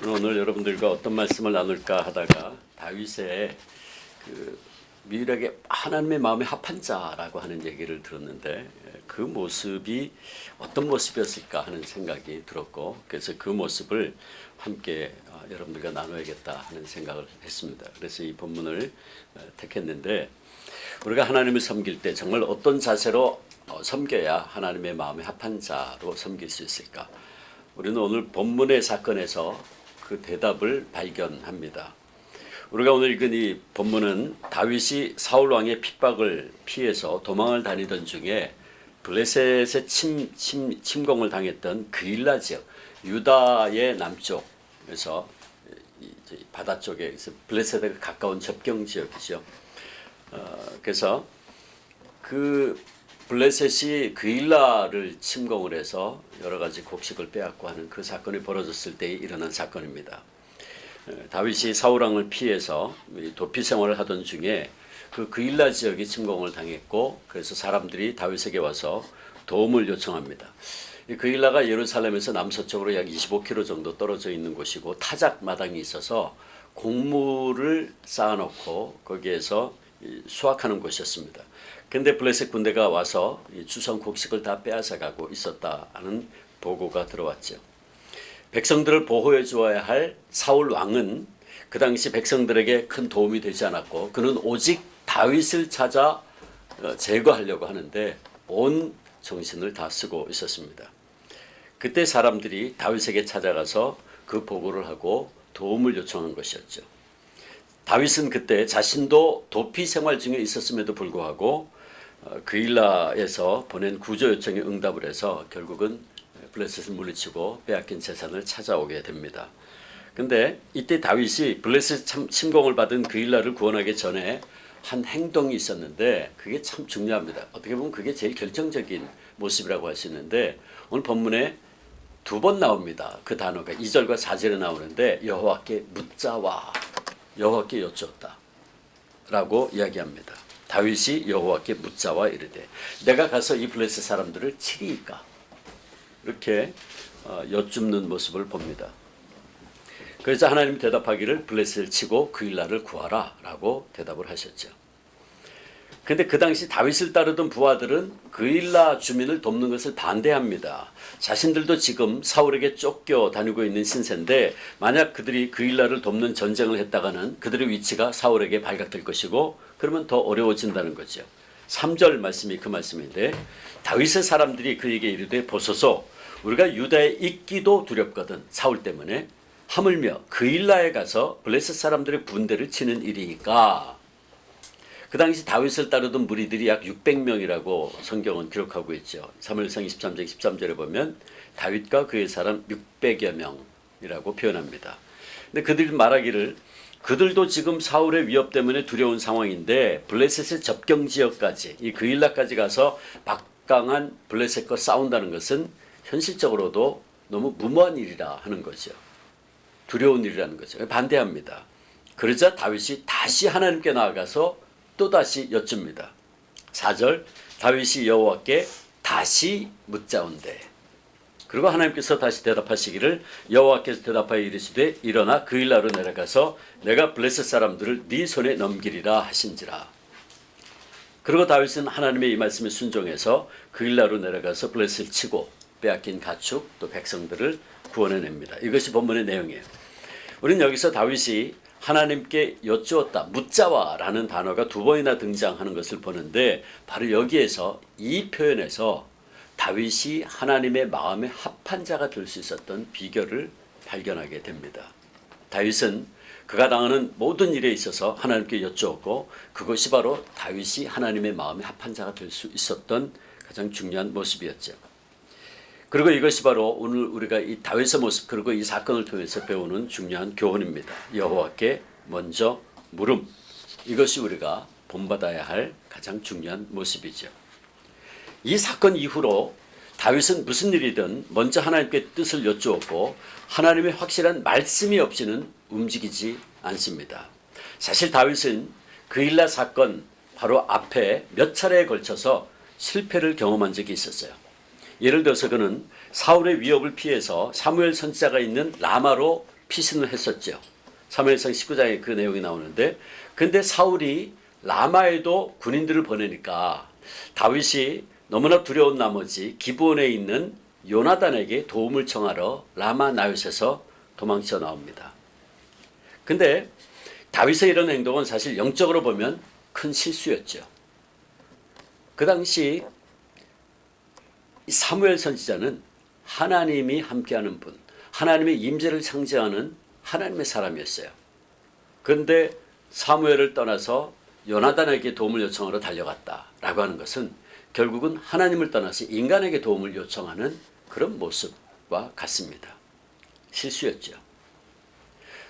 오늘 여러분들과 어떤 말씀을 나눌까 하다가 다윗의 미력의 하나님의 마음에 합한 자라고 하는 얘기를 들었는데 그 모습이 어떤 모습이었을까 하는 생각이 들었고, 그래서 그 모습을 함께 여러분들과 나눠야겠다 하는 생각을 했습니다. 그래서 이 본문을 택했는데, 우리가 하나님을 섬길 때 정말 어떤 자세로 섬겨야 하나님의 마음에 합한 자로 섬길 수 있을까? 우리는 오늘 본문의 사건에서 그 대답을 발견합니다. 우리가 오늘 읽은 이 본문은 다윗이 사울 왕의 핍박을 피해서 도망을 다니던 중에 블레셋의 침공을 당했던 그일라 지역, 유다의 남쪽에서 바다 쪽에 블레셋에 가까운 접경 지역이죠. 그래서 그 블레셋이 그일라를 침공을 해서 여러 가지 곡식을 빼앗고 하는 그 사건이 벌어졌을 때 일어난 사건입니다. 다윗이 사울 왕을 피해서 도피 생활을 하던 중에 그 그일라 지역이 침공을 당했고, 그래서 사람들이 다윗에게 와서 도움을 요청합니다. 이 그일라가 예루살렘에서 남서쪽으로 약 25km 정도 떨어져 있는 곳이고 타작 마당이 있어서 곡물을 쌓아놓고 거기에서 수확하는 곳이었습니다. 그런데 블레셋 군대가 와서 주성 곡식을 다 빼앗아가고 있었다는 보고가 들어왔죠. 백성들을 보호해 주어야 할 사울 왕은 그 당시 백성들에게 큰 도움이 되지 않았고, 그는 오직 다윗을 찾아 제거하려고 하는데 온 정신을 다 쓰고 있었습니다. 그때 사람들이 다윗에게 찾아가서 그 보고를 하고 도움을 요청한 것이었죠. 다윗은 그때 자신도 도피 생활 중에 있었음에도 불구하고 그일라에서 보낸 구조 요청에 응답을 해서 결국은 블레셋을 물리치고 빼앗긴 재산을 찾아오게 됩니다. 근데 이때 다윗이 블레셋 침공을 받은 그일라를 구원하기 전에 한 행동이 있었는데 그게 참 중요합니다. 어떻게 보면 그게 제일 결정적인 모습이라고 할 수 있는데, 오늘 본문에 두 번 나옵니다. 그 단어가 2절과 4절에 나오는데 여호와께 묻자와 여호와께 여쭈었다 라고 이야기합니다. 다윗이 여호와께 묻자와 이르되 내가 가서 이 블레셋 사람들을 치리이까, 이렇게 여쭙는 모습을 봅니다. 그래서 하나님이 대답하기를 블레셋을 치고 그일라를 구하라 라고 대답을 하셨죠. 그런데 그 당시 다윗을 따르던 부하들은 그일라 주민을 돕는 것을 반대합니다. 자신들도 지금 사울에게 쫓겨 다니고 있는 신세인데 만약 그들이 그일라를 돕는 전쟁을 했다가는 그들의 위치가 사울에게 발각될 것이고 그러면 더 어려워진다는 거죠. 3절 말씀이 그 말씀인데 다윗의 사람들이 그에게 이르되 보소서 우리가 유다에 있기도 두렵거든 사울 때문에 하물며 그일라에 가서 블레셋 사람들의 군대를 치는 일이니까. 그 당시 다윗을 따르던 무리들이 약 600명이라고 성경은 기록하고 있죠. 사무엘상 23장 13절에 보면 다윗과 그의 사람 600여 명이라고 표현합니다. 근데 그들이 말하기를 그들도 지금 사울의 위협 때문에 두려운 상황인데 블레셋의 접경 지역까지 이 그일라까지 가서 막강한 블레셋과 싸운다는 것은 현실적으로도 너무 무모한 일이라 하는 거죠. 두려운 일이라는 거죠. 반대합니다. 그러자 다윗이 다시 하나님께 나아가서 또다시 여쭙니다. 4절 다윗이 여호와께 다시 묻자온대. 그리고 하나님께서 다시 대답하시기를 여호와께서 대답하여 이르시되 일어나 그일라로 내려가서 내가 블레셋 사람들을 네 손에 넘기리라 하신지라. 그리고 다윗은 하나님의 이 말씀에 순종해서 그일라로 내려가서 블레셋을 치고 빼앗긴 가축 또 백성들을 구원해냅니다. 이것이 본문의 내용이에요. 우리는 여기서 다윗이 하나님께 여쭈었다, 묻자와 라는 단어가 두 번이나 등장하는 것을 보는데 바로 여기에서 이 표현에서 다윗이 하나님의 마음에 합한 자가 될 수 있었던 비결을 발견하게 됩니다. 다윗은 그가 당하는 모든 일에 있어서 하나님께 여쭈었고 그것이 바로 다윗이 하나님의 마음에 합한 자가 될 수 있었던 가장 중요한 모습이었죠. 그리고 이것이 바로 오늘 우리가 이 다윗의 모습 그리고 이 사건을 통해서 배우는 중요한 교훈입니다. 여호와께 먼저 물음, 이것이 우리가 본받아야 할 가장 중요한 모습이죠. 이 사건 이후로 다윗은 무슨 일이든 먼저 하나님께 뜻을 여쭈었고 하나님의 확실한 말씀이 없이는 움직이지 않습니다. 사실 다윗은 그일라 사건 바로 앞에 몇 차례에 걸쳐서 실패를 경험한 적이 있었어요. 예를 들어서 그는 사울의 위협을 피해서 사무엘 선지자가 있는 라마로 피신을 했었죠. 사무엘상 19장에 그 내용이 나오는데, 근데 사울이 라마에도 군인들을 보내니까 다윗이 너무나 두려운 나머지 기브온에 있는 요나단에게 도움을 청하러 라마 나윗에서 도망쳐 나옵니다. 근데 다윗의 이런 행동은 사실 영적으로 보면 큰 실수였죠. 그 당시 사무엘 선지자는 하나님이 함께하는 분, 하나님의 임재를 상징하는 하나님의 사람이었어요. 그런데 사무엘을 떠나서 요나단에게 도움을 요청하러 달려갔다라고 하는 것은 결국은 하나님을 떠나서 인간에게 도움을 요청하는 그런 모습과 같습니다. 실수였죠.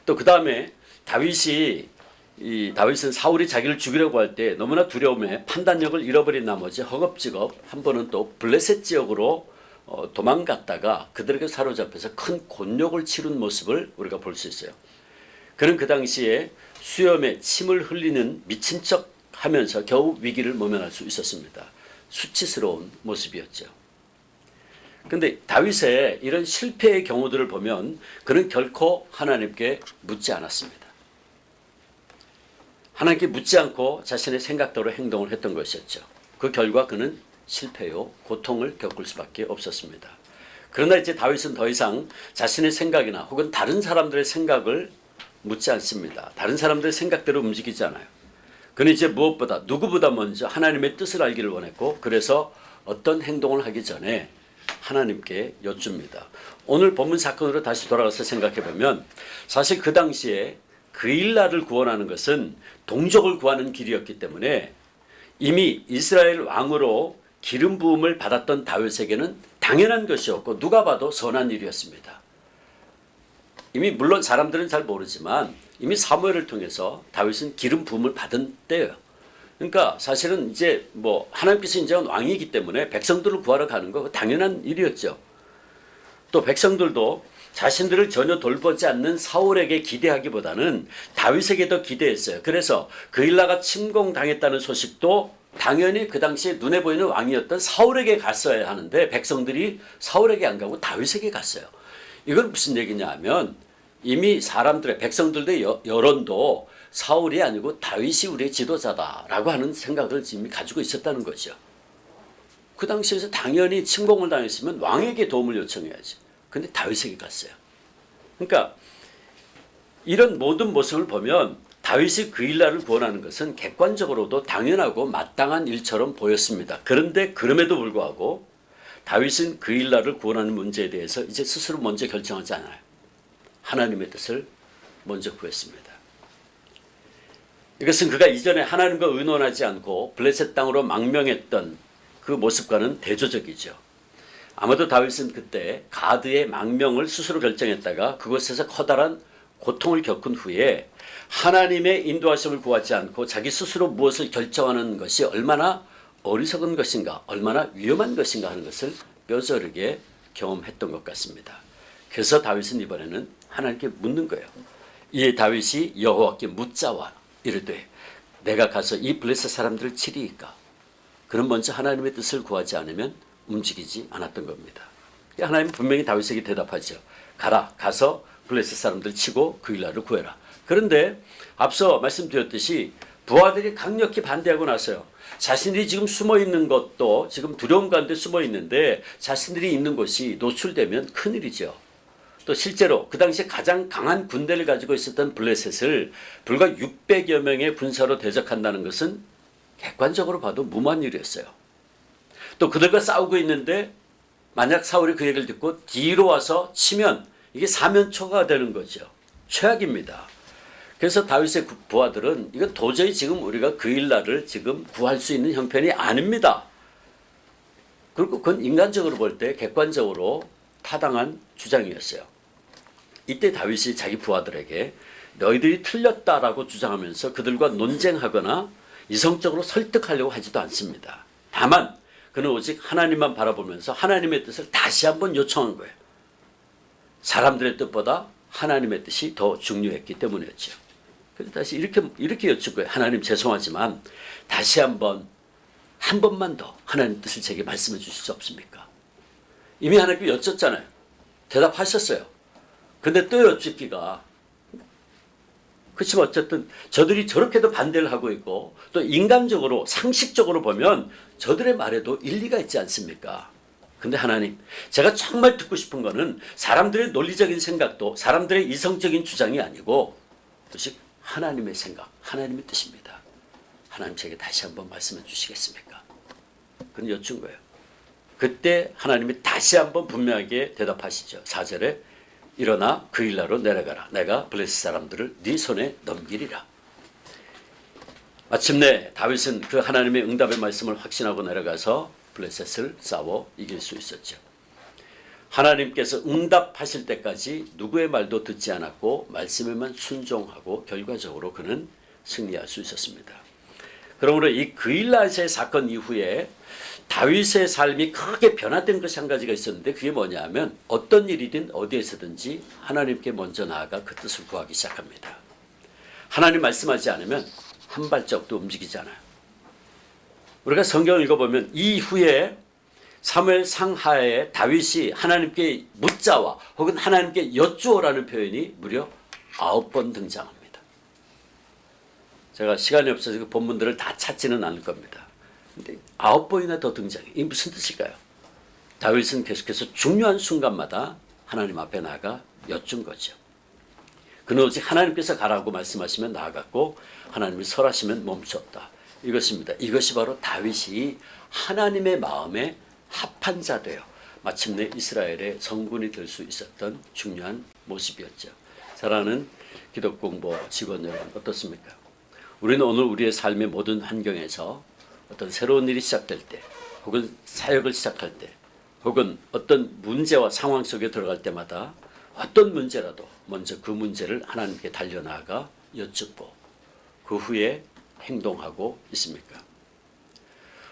또 그 다음에 다윗은 사울이 자기를 죽이려고 할 때 너무나 두려움에 판단력을 잃어버린 나머지 허겁지겁 한 번은 또 블레셋 지역으로 도망갔다가 그들에게 사로잡혀서 큰 곤욕을 치른 모습을 우리가 볼 수 있어요. 그는 그 당시에 수염에 침을 흘리는 미친 척 하면서 겨우 위기를 모면할 수 있었습니다. 수치스러운 모습이었죠. 그런데 다윗의 이런 실패의 경우들을 보면 그는 결코 하나님께 묻지 않았습니다. 하나님께 묻지 않고 자신의 생각대로 행동을 했던 것이었죠. 그 결과 그는 실패요, 고통을 겪을 수밖에 없었습니다. 그러나 이제 다윗은 더 이상 자신의 생각이나 혹은 다른 사람들의 생각을 묻지 않습니다. 다른 사람들의 생각대로 움직이지 않아요. 그는 이제 무엇보다 누구보다 먼저 하나님의 뜻을 알기를 원했고, 그래서 어떤 행동을 하기 전에 하나님께 여쭙니다. 오늘 본문 사건으로 다시 돌아가서 생각해 보면 사실 그 당시에 그일라를 구원하는 것은 동족을 구하는 길이었기 때문에 이미 이스라엘 왕으로 기름 부음을 받았던 다윗에게는 당연한 것이었고 누가 봐도 선한 일이었습니다. 이미 물론 사람들은 잘 모르지만 이미 사무엘을 통해서 다윗은 기름 부음을 받은 때예요. 그러니까 사실은 이제 뭐 하나님께서 인정한 왕이기 때문에 백성들을 구하러 가는 거 당연한 일이었죠. 또 백성들도 자신들을 전혀 돌보지 않는 사울에게 기대하기보다는 다윗에게 더 기대했어요. 그래서 그일라가 침공당했다는 소식도 당연히 그 당시에 눈에 보이는 왕이었던 사울에게 갔어야 하는데 백성들이 사울에게 안 가고 다윗에게 갔어요. 이건 무슨 얘기냐 하면 이미 사람들의 백성들의 여론도 사울이 아니고 다윗이 우리의 지도자다라고 하는 생각을 이미 가지고 있었다는 거죠. 그 당시에서 당연히 침공을 당했으면 왕에게 도움을 요청해야지. 근데 다윗에게 갔어요. 그러니까 이런 모든 모습을 보면 다윗이 그일라를 구원하는 것은 객관적으로도 당연하고 마땅한 일처럼 보였습니다. 그런데 그럼에도 불구하고 다윗은 그일라를 구원하는 문제에 대해서 이제 스스로 먼저 결정하지 않아요. 하나님의 뜻을 먼저 구했습니다. 이것은 그가 이전에 하나님과 의논하지 않고 블레셋 땅으로 망명했던 그 모습과는 대조적이죠. 아마도 다윗은 그때 가드의 망명을 스스로 결정했다가 그곳에서 커다란 고통을 겪은 후에 하나님의 인도하심을 구하지 않고 자기 스스로 무엇을 결정하는 것이 얼마나 어리석은 것인가, 얼마나 위험한 것인가 하는 것을 뼈저리게 경험했던 것 같습니다. 그래서 다윗은 이번에는 하나님께 묻는 거예요. 이에 다윗이 여호와께 묻자와 이르되 내가 가서 이 블레셋 사람들을 치리이까. 그는 먼저 하나님의 뜻을 구하지 않으면 움직이지 않았던 겁니다. 하나님은 분명히 다윗에게 대답하죠. 가라, 가서 블레셋 사람들 치고 그일라를 구해라. 그런데 앞서 말씀드렸듯이 부하들이 강력히 반대하고 나서요. 자신들이 지금 숨어 있는 것도 지금 두려움 가운데 숨어 있는데 자신들이 있는 곳이 노출되면 큰일이죠. 또 실제로 그 당시에 가장 강한 군대를 가지고 있었던 블레셋을 불과 600여 명의 군사로 대적한다는 것은 객관적으로 봐도 무모한 일이었어요. 또 그들과 싸우고 있는데 만약 사울이 그 얘기를 듣고 뒤로 와서 치면 이게 사면초가 되는 거죠. 최악입니다. 그래서 다윗의 부하들은 이건 도저히 지금 우리가 그일라를 지금 구할 수 있는 형편이 아닙니다. 그리고 그건 인간적으로 볼 때 객관적으로 타당한 주장이었어요. 이때 다윗이 자기 부하들에게 너희들이 틀렸다라고 주장하면서 그들과 논쟁하거나 이성적으로 설득하려고 하지도 않습니다. 다만 그는 오직 하나님만 바라보면서 하나님의 뜻을 다시 한번 요청한 거예요. 사람들의 뜻보다 하나님의 뜻이 더 중요했기 때문이었죠. 그래서 다시 이렇게 여쭙 거예요. 하나님 죄송하지만 다시 한 번만 더 하나님 뜻을 제게 말씀해 주실 수 없습니까? 이미 하나님께 여쭙잖아요. 대답하셨어요. 근데 또 여쭙기가 그렇지만 어쨌든 저들이 저렇게도 반대를 하고 있고 또 인간적으로 상식적으로 보면 저들의 말에도 일리가 있지 않습니까? 근데 하나님, 제가 정말 듣고 싶은 거는 사람들의 논리적인 생각도 사람들의 이성적인 주장이 아니고 오직 하나님의 생각, 하나님의 뜻입니다. 하나님 제게 다시 한번 말씀해 주시겠습니까? 그건 여쭌 거예요. 그때 하나님이 다시 한번 분명하게 대답하시죠. 4절에 일어나 그 일나로 내려가라. 내가 블레셋 사람들을 네 손에 넘기리라. 마침내 다윗은 그 하나님의 응답의 말씀을 확신하고 내려가서 블레셋을 싸워 이길 수 있었죠. 하나님께서 응답하실 때까지 누구의 말도 듣지 않았고 말씀에만 순종하고 결과적으로 그는 승리할 수 있었습니다. 그러므로 이 그일라앗의 사건 이후에 다윗의 삶이 크게 변화된 것이 한 가지가 있었는데 그게 뭐냐 하면 어떤 일이든 어디에서든지 하나님께 먼저 나아가 그 뜻을 구하기 시작합니다. 하나님 말씀하지 않으면 한 발짝도 움직이지 않아요. 우리가 성경을 읽어보면 이후에 사무엘 상하에 다윗이 하나님께 묻자와 혹은 하나님께 여쭈어라는 표현이 무려 9번 등장합니다. 제가 시간이 없어서 그 본문들을 다 찾지는 않을 겁니다. 근데 9번이나 더 등장해요. 이게 무슨 뜻일까요? 다윗은 계속해서 중요한 순간마다 하나님 앞에 나아가 여쭌 거죠. 그는 오직 하나님께서 가라고 말씀하시면 나아갔고 하나님이 설하시면 멈췄다. 이것입니다. 이것이 바로 다윗이 하나님의 마음에 합한 자 되어 마침내 이스라엘의 성군이 될 수 있었던 중요한 모습이었죠. 사랑하는 기독공부 직원 여러분 어떻습니까? 우리는 오늘 우리의 삶의 모든 환경에서 어떤 새로운 일이 시작될 때 혹은 사역을 시작할 때 혹은 어떤 문제와 상황 속에 들어갈 때마다 어떤 문제라도 먼저 그 문제를 하나님께 달려나가 여쭙고 그 후에 행동하고 있습니까?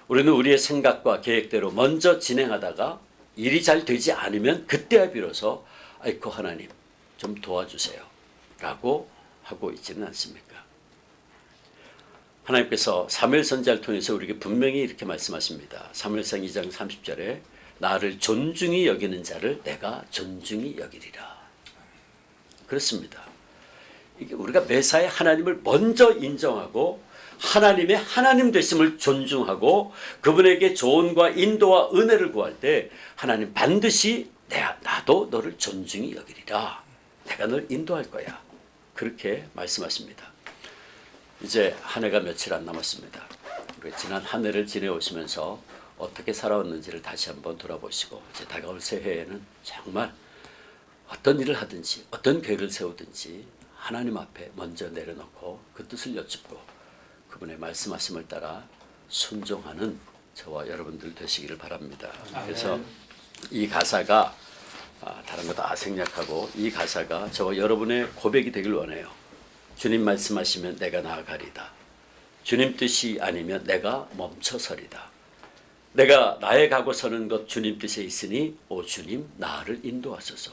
우리는 우리의 생각과 계획대로 먼저 진행하다가 일이 잘 되지 않으면 그때야 비로소 아이고 하나님 좀 도와주세요 라고 하고 있지는 않습니까? 하나님께서 사무엘 선지자를 통해서 우리에게 분명히 이렇게 말씀하십니다. 사무엘상 2장 30절에 나를 존중히 여기는 자를 내가 존중히 여기리라. 그렇습니다. 이게 우리가 매사에 하나님을 먼저 인정하고 하나님의 하나님 되심을 존중하고 그분에게 조언과 인도와 은혜를 구할 때 하나님 반드시 나도 너를 존중히 여기리라. 내가 널 인도할 거야. 그렇게 말씀하십니다. 이제 한 해가 며칠 안 남았습니다. 지난 한 해를 지내오시면서 어떻게 살아왔는지를 다시 한번 돌아보시고 이제 다가올 새해에는 정말 어떤 일을 하든지 어떤 계획을 세우든지 하나님 앞에 먼저 내려놓고 그 뜻을 여쭙고 그분의 말씀하심을 따라 순종하는 저와 여러분들 되시기를 바랍니다. 그래서 이 가사가 다른 거 다 생략하고 이 가사가 저와 여러분의 고백이 되길 원해요. 주님 말씀하시면 내가 나아가리다. 주님 뜻이 아니면 내가 멈춰서리다. 내가 나의 가고 서는 것 주님 뜻에 있으니 오 주님 나를 인도하소서.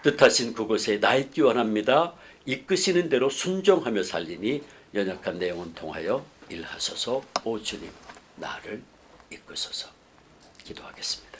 뜻하신 그곳에 나의 뛰 원합니다. 이끄시는 대로 순종하며 살리니 연약한 내 영혼 통하여 일하소서. 오 주님 나를 이끄소서. 기도하겠습니다.